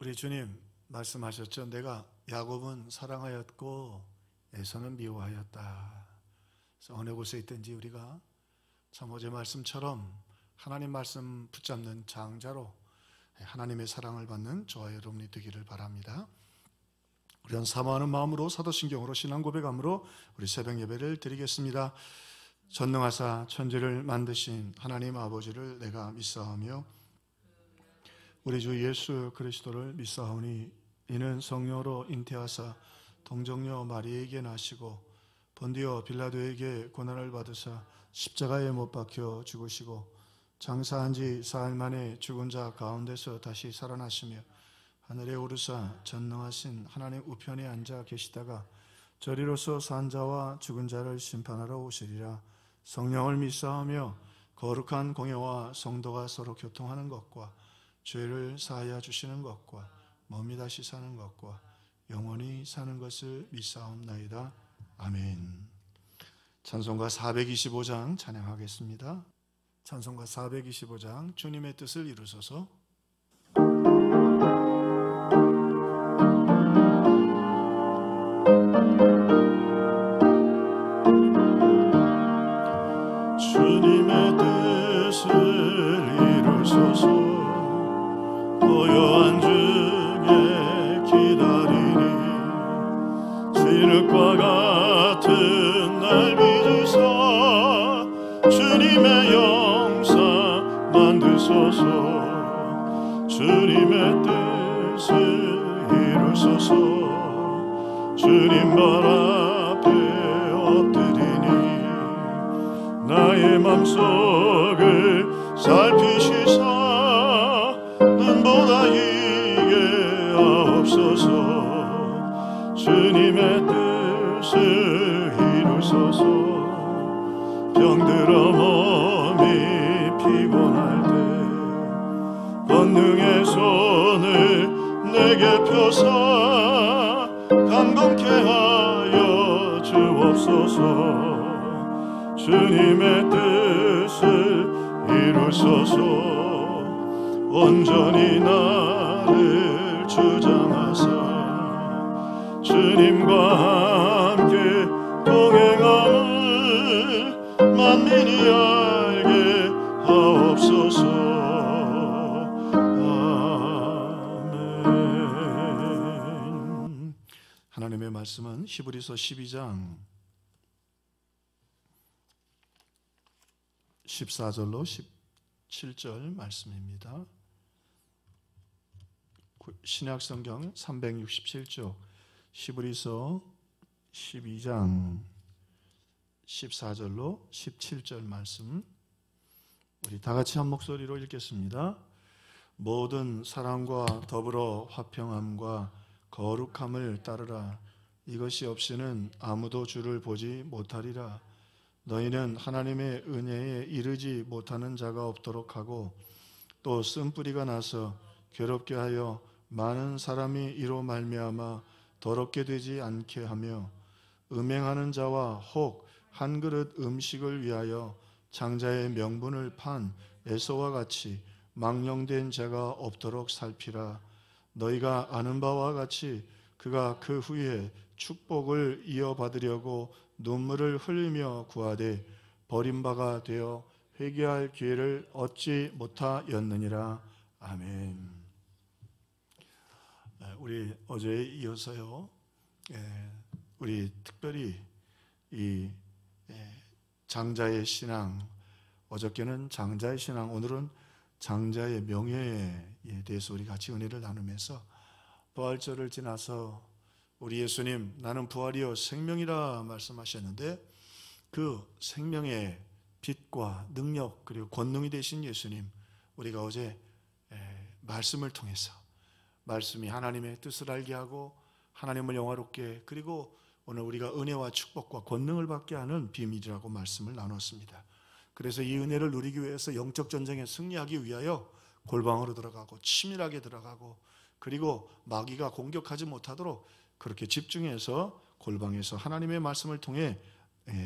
우리 주님 말씀하셨죠. 내가 야곱은 사랑하였고 에서는 미워하였다. 그래서 어느 곳에 있든지 우리가 참 어제 말씀처럼 하나님 말씀 붙잡는 장자로 하나님의 사랑을 받는 저와 여러분이 되기를 바랍니다. 우리는 사모하는 마음으로 사도신경으로 신앙 고백함으로 우리 새벽 예배를 드리겠습니다. 전능하사 천지를 만드신 하나님 아버지를 내가 믿사오며 우리 주 예수 그리스도를 믿사오니 이는 성령으로 잉태하사 동정녀 마리에게 나시고 본디오 빌라도에게 고난을 받으사 십자가에 못 박혀 죽으시고 장사한 지 사흘 만에 죽은 자 가운데서 다시 살아나시며 하늘에 오르사 전능하신 하나님 우편에 앉아 계시다가 저리로서 산 자와 죽은 자를 심판하러 오시리라. 성령을 믿사오며 거룩한 공예와 성도가 서로 교통하는 것과 죄를 사하여 주시는 것과 몸이 다시 사는 것과 영원히 사는 것을 믿사옵나이다. 아멘. 찬송가 425장 찬양하겠습니다. 찬송가 425장 주님의 뜻을 이루소서. 주님의 뜻을 이루소서. 고요한 중에 기다리니 진흙과 같은 날 빚으사 주님의 영상 만드소서. 주님의 뜻을 이루소서. 주님 발 앞에 엎드리니 나의 맘속을 살피시사 눈보다 이게 하옵소서. 주님의 뜻을 이루소서. 병들어 몸이 피곤할 때 권능의 손을 내게 펴사 강건케 하여 주옵소서. 주님의 뜻을 이루소서. 온전히 나를 주장하사 주님과 함께 동행함을 만민이 알게 하옵소서. 아멘. 하나님의 말씀은 히브리서 12장 14절로 17절 말씀입니다. 신약성경 367쪽 히브리서 12장 14절로 17절 말씀 우리 다 같이 한 목소리로 읽겠습니다. 모든 사랑과 더불어 화평함과 거룩함을 따르라. 이것이 없이는 아무도 주를 보지 못하리라. 너희는 하나님의 은혜에 이르지 못하는 자가 없도록 하고 또 쓴뿌리가 나서 괴롭게 하여 많은 사람이 이로 말미암아 더럽게 되지 않게 하며 음행하는 자와 혹 한 그릇 음식을 위하여 장자의 명분을 판 에서와 같이 망령된 자가 없도록 살피라. 너희가 아는 바와 같이 그가 그 후에 축복을 이어받으려고 눈물을 흘리며 구하되 버림바가 되어 회개할 기회를 얻지 못하였느니라. 아멘. 우리 어제에 이어서요, 우리 특별히 이 장자의 신앙, 어저께는 장자의 신앙, 오늘은 장자의 명예에 대해서 우리 같이 은혜를 나누면서 부활절을 지나서 우리 예수님 나는 부활이요 생명이라 말씀하셨는데 그 생명의 빛과 능력 그리고 권능이 되신 예수님, 우리가 어제 말씀을 통해서 말씀이 하나님의 뜻을 알게 하고 하나님을 영화롭게, 그리고 오늘 우리가 은혜와 축복과 권능을 받게 하는 비밀이라고 말씀을 나눴습니다. 그래서 이 은혜를 누리기 위해서 영적 전쟁에 승리하기 위하여 골방으로 들어가고 치밀하게 들어가고, 그리고 마귀가 공격하지 못하도록 그렇게 집중해서 골방에서 하나님의 말씀을 통해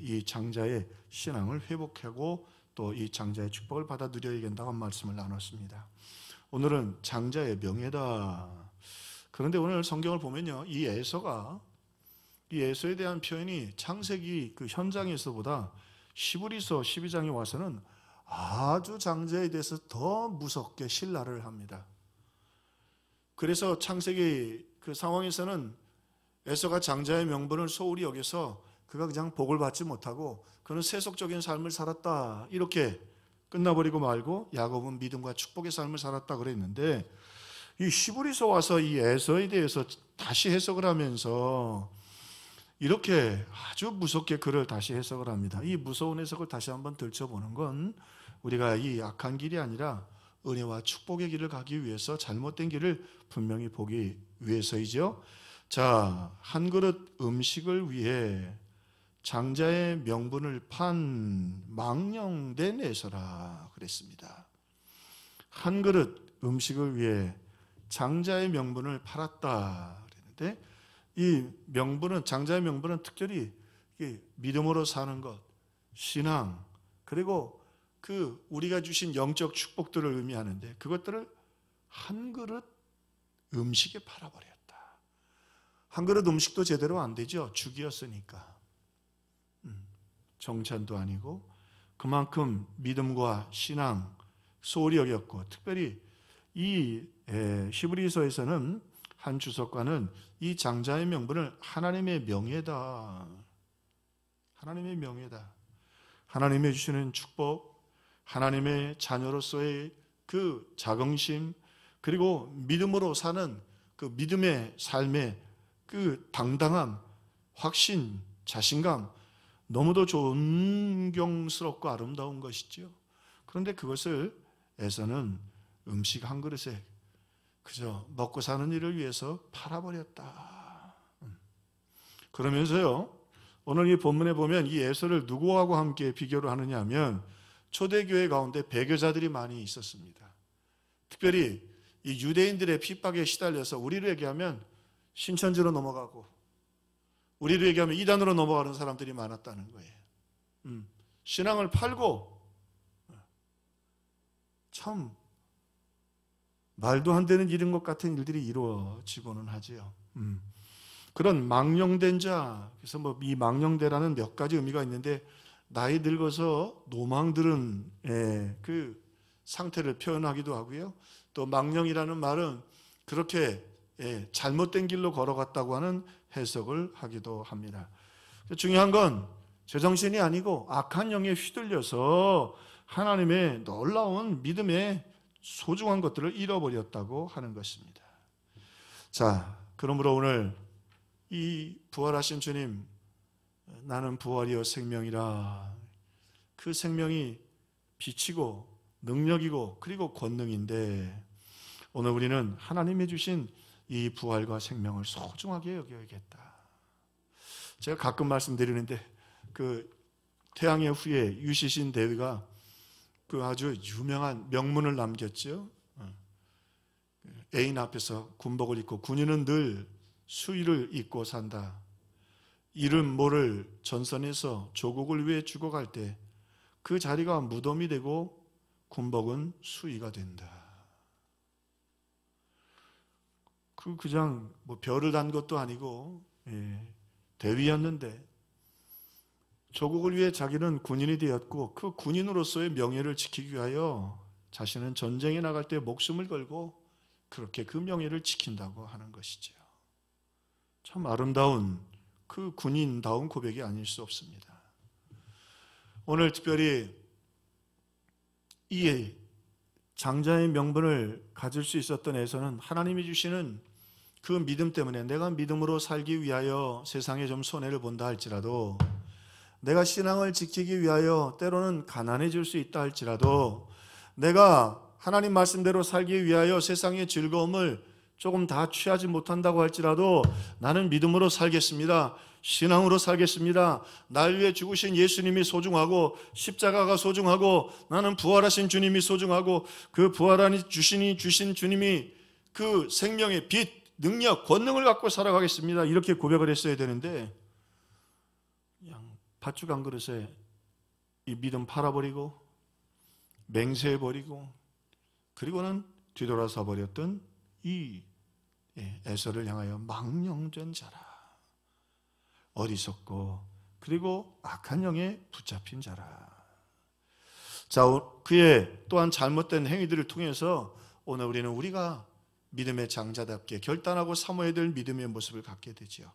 이 장자의 신앙을 회복하고 또 이 장자의 축복을 받아 누려야 된다는 말씀을 나눴습니다. 오늘은 장자의 명예다. 그런데 오늘 성경을 보면요, 이 에서에 대한 표현이 창세기 그 현장에서보다 히브리서 12장에 와서는 아주 장자에 대해서 더 무섭게 신라를 합니다. 그래서 창세기 그 상황에서는 에서가 장자의 명분을 소홀히 여겨서 그가 그냥 복을 받지 못하고 그는 세속적인 삶을 살았다 이렇게 끝나버리고 말고, 야곱은 믿음과 축복의 삶을 살았다 그랬는데, 이 히브리서 와서 이 에서에 대해서 다시 해석을 하면서 이렇게 아주 무섭게 글을 다시 해석을 합니다. 이 무서운 해석을 다시 한번 들춰보는 건 우리가 이 악한 길이 아니라 은혜와 축복의 길을 가기 위해서 잘못된 길을 분명히 보기 위해서이죠. 자, 한 그릇 음식을 위해 장자의 명분을 판 망령된 에서라 그랬습니다. 한 그릇 음식을 위해 장자의 명분을 팔았다 그랬는데, 이 명분은, 장자의 명분은 특별히 믿음으로 사는 것, 신앙, 그리고 그 우리가 주신 영적 축복들을 의미하는데, 그것들을 한 그릇 음식에 팔아버렸다. 한 그릇 음식도 제대로 안 되죠. 죽이었으니까. 정찬도 아니고, 그만큼 믿음과 신앙 소홀히 여겼고, 특별히 이 히브리서에서는 한 주석가는 이 장자의 명분을 하나님의 명예다, 하나님의 명예다, 하나님의 주시는 축복, 하나님의 자녀로서의 그 자긍심, 그리고 믿음으로 사는 그 믿음의 삶의 그 당당함, 확신, 자신감, 너무도 존경스럽고 아름다운 것이죠. 그런데 그것을 에서는 음식 한 그릇에 그저 먹고 사는 일을 위해서 팔아버렸다. 그러면서요, 오늘 이 본문에 보면 이 에서를 누구하고 함께 비교를 하느냐 하면 초대교회 가운데 배교자들이 많이 있었습니다. 특별히 이 유대인들의 핍박에 시달려서 우리로 얘기하면 신천지로 넘어가고, 우리로 얘기하면 이단으로 넘어가는 사람들이 많았다는 거예요. 신앙을 팔고, 참 말도 안 되는 일인 것 같은 일들이 이루어지고는 하지요. 그런 망령된 자, 그래서 뭐 이 망령되라는 몇 가지 의미가 있는데, 나이 늙어서 노망들은 그 상태를 표현하기도 하고요. 또 망령이라는 말은 그렇게 잘못된 길로 걸어갔다고 하는 해석을 하기도 합니다. 중요한 건 제정신이 아니고 악한 영에 휘둘려서 하나님의 놀라운 믿음의 소중한 것들을 잃어버렸다고 하는 것입니다. 자, 그러므로 오늘 이 부활하신 주님, 나는 부활이요 생명이라, 그 생명이 빛이고 능력이고 그리고 권능인데, 오늘 우리는 하나님이 주신 이 부활과 생명을 소중하게 여겨야겠다. 제가 가끔 말씀드리는데, 그 태양의 후예 유시신 대위가 그 아주 유명한 명문을 남겼죠. 애인 앞에서 군복을 입고, 군인은 늘 수의를 입고 산다. 이름 모를 전선에서 조국을 위해 죽어갈 때 그 자리가 무덤이 되고 군복은 수의가 된다. 그냥 뭐 별을 단 것도 아니고 대위였는데, 조국을 위해 자기는 군인이 되었고, 그 군인으로서의 명예를 지키기 위하여 자신은 전쟁에 나갈 때 목숨을 걸고 그렇게 그 명예를 지킨다고 하는 것이죠. 참 아름다운 그 군인다운 고백이 아닐 수 없습니다. 오늘 특별히 이 장자의 명분을 가질 수 있었던 에서는 하나님이 주시는 그 믿음 때문에, 내가 믿음으로 살기 위하여 세상에 좀 손해를 본다 할지라도, 내가 신앙을 지키기 위하여 때로는 가난해질 수 있다 할지라도, 내가 하나님 말씀대로 살기 위하여 세상의 즐거움을 조금 다 취하지 못한다고 할지라도, 나는 믿음으로 살겠습니다. 신앙으로 살겠습니다. 날 위해 죽으신 예수님이 소중하고, 십자가가 소중하고, 나는 부활하신 주님이 소중하고, 그 부활하신 주신 주님이 그 생명의 빛, 능력, 권능을 갖고 살아가겠습니다. 이렇게 고백을 했어야 되는데, 그냥 팥죽 한 그릇에 이 믿음 팔아버리고 맹세해버리고, 그리고는 뒤돌아서 버렸던 이 에서를 향하여 망령된 자라, 어리석고 그리고 악한 영에 붙잡힌 자라. 자, 그의 또한 잘못된 행위들을 통해서 오늘 우리는 우리가 믿음의 장자답게 결단하고 사모해야 될 믿음의 모습을 갖게 되지요.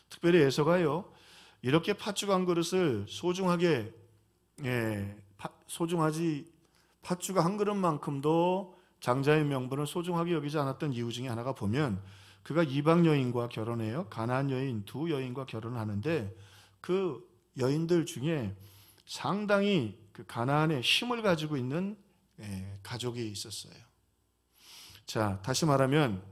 특별히 에서가요, 이렇게 팥죽 한 그릇을 소중하게, 팥죽 한 그릇만큼도 장자의 명분을 소중하게 여기지 않았던 이유 중에 하나가 보면, 그가 이방 여인과 결혼해요. 가나안 여인 두 여인과 결혼을 하는데, 그 여인들 중에 상당히 그 가나안의 힘을 가지고 있는 가족이 있었어요. 자, 다시 말하면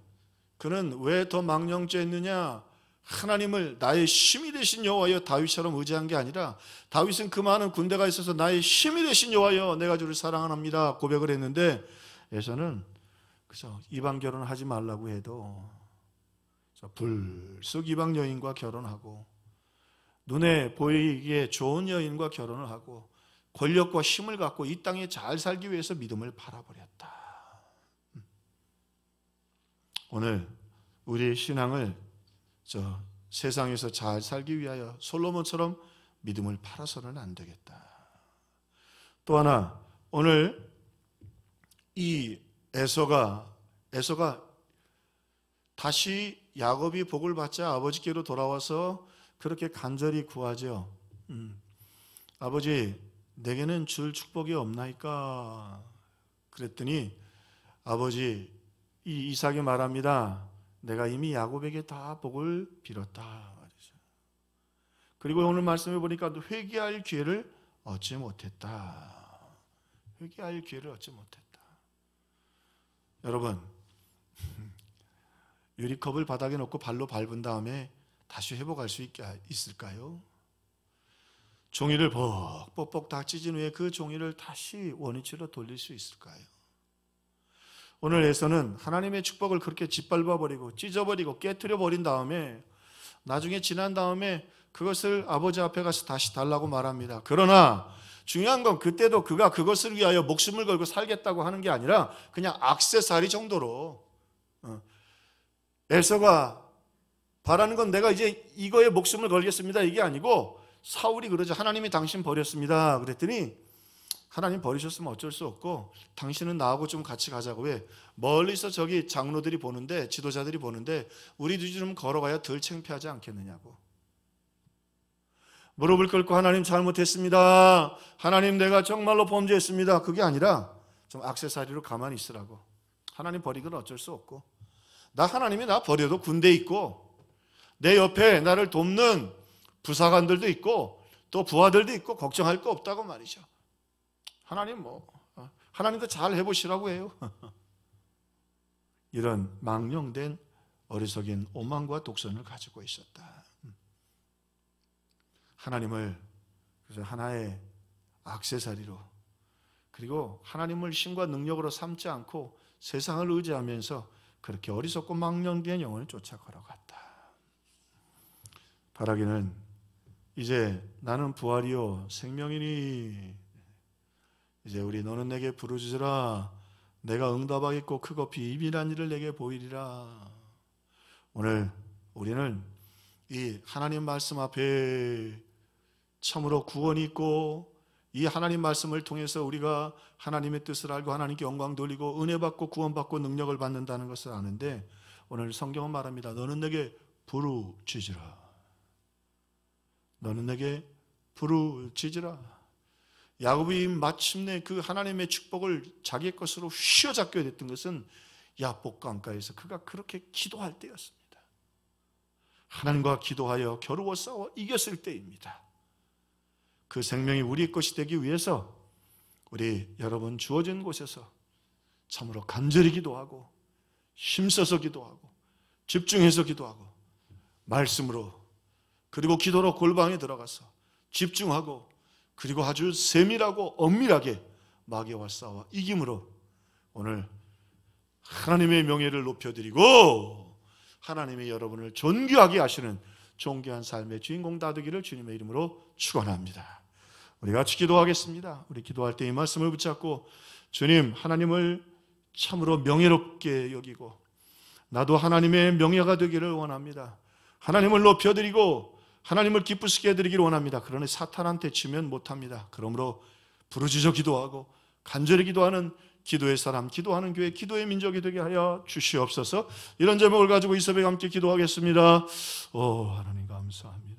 그는 왜 더 망령죄했느냐? 하나님을 나의 힘이 되신 여호와여, 다윗처럼 의지한 게 아니라, 다윗은 그 많은 군대가 있어서 나의 힘이 되신 여호와여, 내가 주를 사랑합니다 고백을 했는데, 에서는 그죠, 이방 결혼을 하지 말라고 해도 불쑥 이방 여인과 결혼하고, 눈에 보이기에 좋은 여인과 결혼을 하고, 권력과 힘을 갖고 이 땅에 잘 살기 위해서 믿음을 팔아버렸다. 오늘 우리의 신앙을 세상에서 잘 살기 위하여 솔로몬처럼 믿음을 팔아서는 안 되겠다. 또 하나, 오늘 이 에서가 다시 야곱이 복을 받자 아버지께로 돌아와서 그렇게 간절히 구하죠. 아버지, 내게는 줄 축복이 없나이까? 그랬더니 아버지, 이 이삭이 말합니다. 내가 이미 야곱에게 다 복을 빌었다. 그리고 오늘 말씀해 보니까 회개할 기회를 얻지 못했다. 회개할 기회를 얻지 못했다. 여러분, 유리컵을 바닥에 놓고 발로 밟은 다음에 다시 회복할 수 있을까요? 종이를 뻑뻑 다 찢은 후에 그 종이를 다시 원위치로 돌릴 수 있을까요? 오늘 에서는 하나님의 축복을 그렇게 짓밟아버리고 찢어버리고 깨트려버린 다음에, 나중에 지난 다음에 그것을 아버지 앞에 가서 다시 달라고 말합니다. 그러나 중요한 건 그때도 그가 그것을 위하여 목숨을 걸고 살겠다고 하는 게 아니라 그냥 액세서리 정도로, 에서가 바라는 건 내가 이제 이거에 목숨을 걸겠습니다 이게 아니고, 사울이 그러죠. 하나님이 당신 버렸습니다. 그랬더니 하나님 버리셨으면 어쩔 수 없고 당신은 나하고 좀 같이 가자고 해. 멀리서 저기 장로들이 보는데, 지도자들이 보는데 우리도 좀 걸어가야 덜 창피하지 않겠느냐고. 무릎을 꿇고 하나님 잘못했습니다. 하나님 내가 정말로 범죄했습니다. 그게 아니라 좀 액세서리로 가만히 있으라고. 하나님 버리기는 어쩔 수 없고, 하나님이 나 버려도 군대 있고 내 옆에 나를 돕는 부사관들도 있고 또 부하들도 있고 걱정할 거 없다고 말이죠. 하나님 하나님도 잘 해보시라고 해요. 이런 망령된 어리석인 오만과 독선을 가지고 있었다. 하나님을 그래서 하나의 액세서리로, 그리고 하나님을 힘과 능력으로 삼지 않고 세상을 의지하면서 그렇게 어리석고 망령된 영혼을 쫓아 걸어갔다. 바라기는 이제 나는 부활이요 생명이니, 이제 우리 너는 내게 부르짖으라. 내가 응답하겠고 크고 비밀한 일을 내게 보이리라. 오늘 우리는 이 하나님 말씀 앞에 참으로 구원이 있고, 이 하나님 말씀을 통해서 우리가 하나님의 뜻을 알고 하나님께 영광 돌리고 은혜 받고 구원받고 능력을 받는다는 것을 아는데, 오늘 성경은 말합니다. 너는 내게 부르짖으라. 너는 내게 부르짖으라. 야곱이 마침내 그 하나님의 축복을 자기의 것으로 휘어잡게 됐던 것은 야복 강가에서 그가 그렇게 기도할 때였습니다. 하나님과 기도하여 겨루어 싸워 이겼을 때입니다. 그 생명이 우리의 것이 되기 위해서 우리 여러분 주어진 곳에서 참으로 간절히 기도하고 힘써서 기도하고 집중해서 기도하고 말씀으로, 그리고 기도로 골방에 들어가서 집중하고, 그리고 아주 세밀하고 엄밀하게 마귀와 싸워 이김으로 오늘 하나님의 명예를 높여드리고 하나님의 여러분을 존귀하게 하시는 존귀한 삶의 주인공 다 되기를 주님의 이름으로 축원합니다. 우리 같이 기도하겠습니다. 우리 기도할 때 이 말씀을 붙잡고, 주님, 하나님을 참으로 명예롭게 여기고 나도 하나님의 명예가 되기를 원합니다. 하나님을 높여드리고 하나님을 기쁘시게 해드리기를 원합니다. 그러나 사탄한테 치면 못합니다. 그러므로 부르짖어 기도하고 간절히 기도하는 기도의 사람, 기도하는 교회, 기도의 민족이 되게 하여 주시옵소서. 이런 제목을 가지고 이 새벽에 함께 기도하겠습니다. 오 하나님 감사합니다.